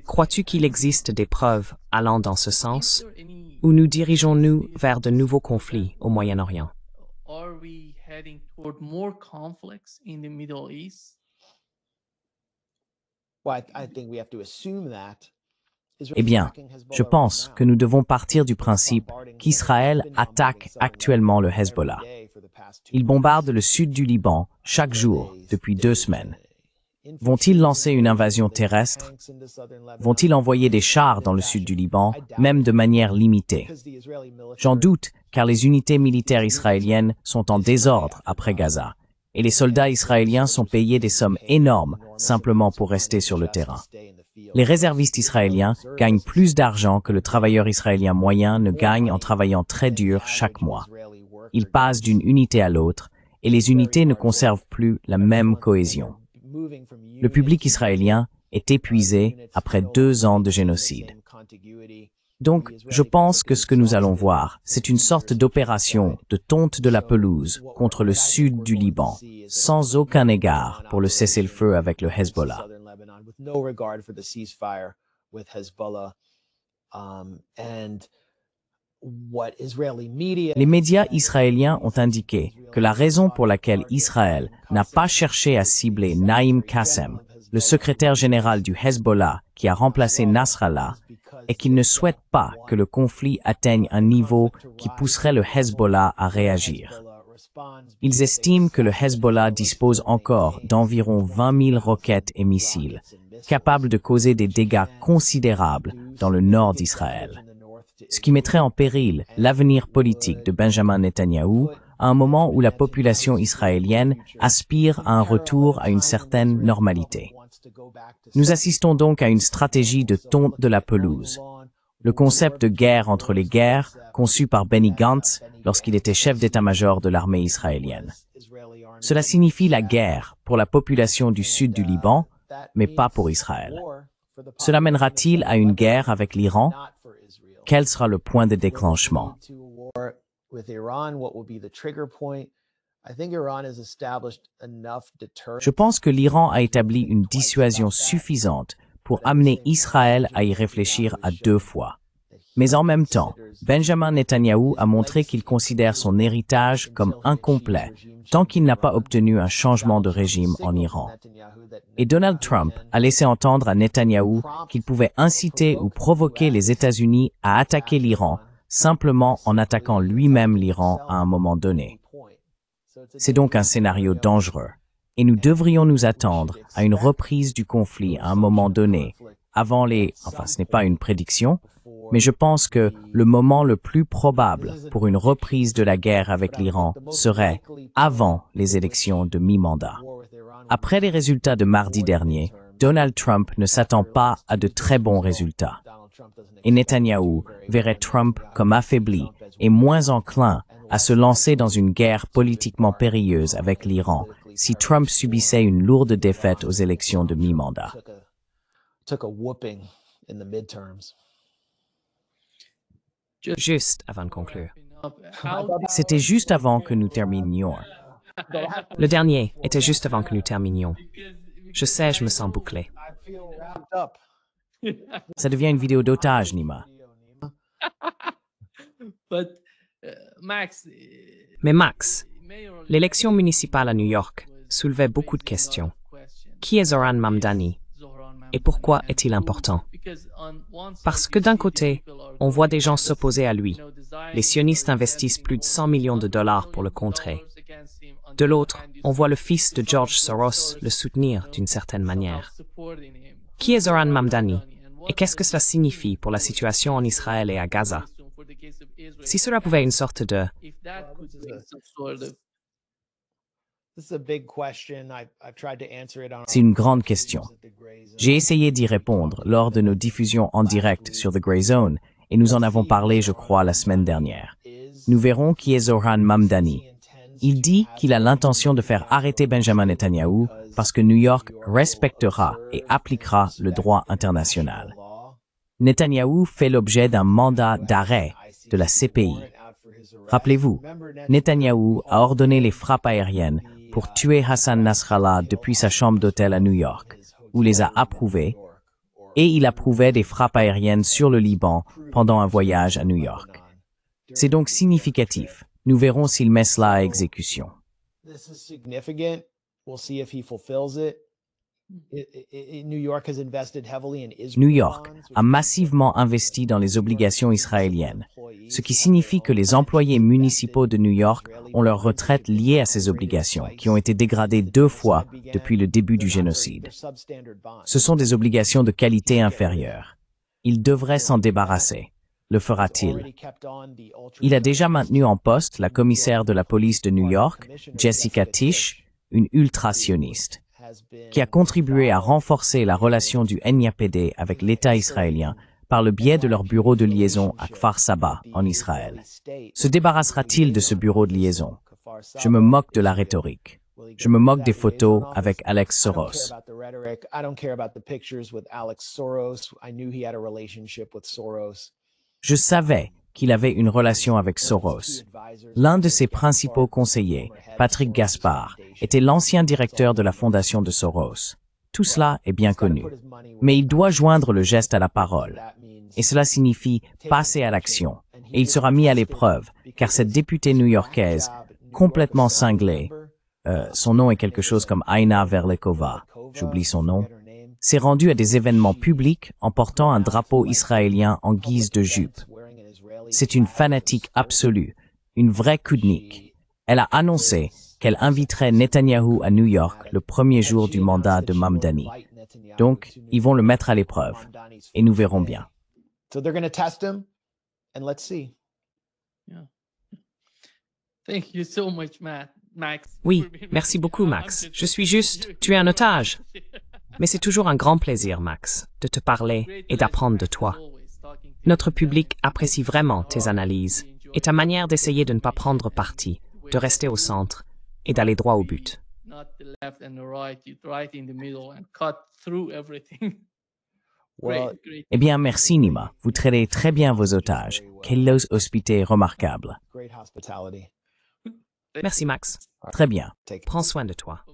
Crois-tu qu'il existe des preuves allant dans ce sens, ou nous dirigeons-nous vers de nouveaux conflits au Moyen-Orient?
Eh bien, je pense que nous devons partir du principe qu'Israël attaque actuellement le Hezbollah. Il bombarde le sud du Liban chaque jour depuis 2 semaines. Vont-ils lancer une invasion terrestre? Vont-ils envoyer des chars dans le sud du Liban, même de manière limitée? J'en doute, car les unités militaires israéliennes sont en désordre après Gaza, et les soldats israéliens sont payés des sommes énormes simplement pour rester sur le terrain. Les réservistes israéliens gagnent plus d'argent que le travailleur israélien moyen ne gagne en travaillant très dur chaque mois. Ils passent d'une unité à l'autre, et les unités ne conservent plus la même cohésion. Le public israélien est épuisé après 2 ans de génocide. Donc, je pense que ce que nous allons voir, c'est une sorte d'opération de tonte de la pelouse contre le sud du Liban, sans aucun égard pour le cessez-le-feu avec le Hezbollah. Les médias israéliens ont indiqué que la raison pour laquelle Israël n'a pas cherché à cibler Naïm Qassem, le secrétaire général du Hezbollah qui a remplacé Nasrallah, est qu'il ne souhaite pas que le conflit atteigne un niveau qui pousserait le Hezbollah à réagir. Ils estiment que le Hezbollah dispose encore d'environ 20 000 roquettes et missiles, capables de causer des dégâts considérables dans le nord d'Israël. Ce qui mettrait en péril l'avenir politique de Benjamin Netanyahou à un moment où la population israélienne aspire à un retour à une certaine normalité. Nous assistons donc à une stratégie de tonte de la pelouse. Le concept de guerre entre les guerres, conçu par Benny Gantz lorsqu'il était chef d'état-major de l'armée israélienne. Cela signifie la guerre pour la population du sud du Liban, mais pas pour Israël. Cela mènera-t-il à une guerre avec l'Iran? Quel sera le point de déclenchement?
with Iran, what will be the trigger point. I think Iran has established enough deterrence.
Je pense que l'Iran a établi une dissuasion suffisante pour amener Israël à y réfléchir à 2 fois. Mais en même temps, Benjamin Netanyahou a montré qu'il considère son héritage comme incomplet tant qu'il n'a pas obtenu un changement de régime en Iran. Et Donald Trump a laissé entendre à Netanyahou qu'il pouvait inciter ou provoquer les États-Unis à attaquer l'Iran simplement en attaquant lui-même l'Iran à un moment donné. C'est donc un scénario dangereux, et nous devrions nous attendre à une reprise du conflit à un moment donné, ce n'est pas une prédiction, mais je pense que le moment le plus probable pour une reprise de la guerre avec l'Iran serait avant les élections de mi-mandat. Après les résultats de mardi dernier, Donald Trump ne s'attend pas à de très bons résultats. Et Netanyahou verrait Trump comme affaibli et moins enclin à se lancer dans une guerre politiquement périlleuse avec l'Iran si Trump subissait une lourde défaite aux élections de mi-mandat.
Juste avant de conclure.
C'était juste avant que nous terminions.
Le dernier était juste avant que nous terminions. Je sais, je me sens bouclé.
Ça devient une vidéo d'otage, Nima.
Mais Max, l'élection municipale à New York soulevait beaucoup de questions. Qui est Zohran Mamdani et pourquoi est-il important? Parce que d'un côté, on voit des gens s'opposer à lui. Les sionistes investissent plus de 100 millions de dollars pour le contrer. De l'autre, on voit le fils de George Soros le soutenir d'une certaine manière. Qui est Zohran Mamdani et qu'est-ce que cela signifie pour la situation en Israël et à Gaza? Si cela pouvait être une sorte de...
C'est une grande question. J'ai essayé d'y répondre lors de nos diffusions en direct sur The Grey Zone et nous en avons parlé, je crois, la semaine dernière. Nous verrons qui est Zohran Mamdani. Il dit qu'il a l'intention de faire arrêter Benjamin Netanyahou parce que New York respectera et appliquera le droit international. Netanyahou fait l'objet d'un mandat d'arrêt de la CPI. Rappelez-vous, Netanyahou a ordonné les frappes aériennes pour tuer Hassan Nasrallah depuis sa chambre d'hôtel à New York, où les a approuvées, et il approuvait des frappes aériennes sur le Liban pendant un voyage à New York. C'est donc significatif. Nous verrons s'il met cela à exécution. New York a massivement investi dans les obligations israéliennes, ce qui signifie que les employés municipaux de New York ont leur retraite liée à ces obligations, qui ont été dégradées 2 fois depuis le début du génocide. Ce sont des obligations de qualité inférieure. Il devrait s'en débarrasser. Le fera-t-il? Il a déjà maintenu en poste la commissaire de la police de New York, Jessica Tisch, une ultra-sioniste, qui a contribué à renforcer la relation du NYPD avec l'État israélien par le biais de leur bureau de liaison à Kfar Saba, en Israël. Se débarrassera-t-il de ce bureau de liaison? Je me moque de la rhétorique. Je me moque des photos avec Alex Soros. Je savais qu'il avait une relation avec Soros. L'un de ses principaux conseillers, Patrick Gaspard, était l'ancien directeur de la fondation de Soros. Tout cela est bien connu. Mais il doit joindre le geste à la parole. Et cela signifie passer à l'action. Et il sera mis à l'épreuve, car cette députée new-yorkaise, complètement cinglée, son nom est quelque chose comme Aina Verlekova, j'oublie son nom, s'est rendue à des événements publics en portant un drapeau israélien en guise de jupe. C'est une fanatique absolue, une vraie Koudnik. Elle a annoncé qu'elle inviterait Netanyahou à New York le premier jour du mandat de Mamdani. Donc, ils vont le mettre à l'épreuve, et nous verrons bien.
Oui, merci beaucoup, Max. Je suis juste, tu es un otage. Mais c'est toujours un grand plaisir, Max, de te parler et d'apprendre de toi. Notre public apprécie vraiment tes analyses et ta manière d'essayer de ne pas prendre parti, de rester au centre et d'aller droit au but.
Well,
Eh bien, merci Nima. Vous traitez très bien vos otages. Quelle hospité remarquable.
great hospitality.
Merci Max.
Très bien.
Take
Prends soin de toi.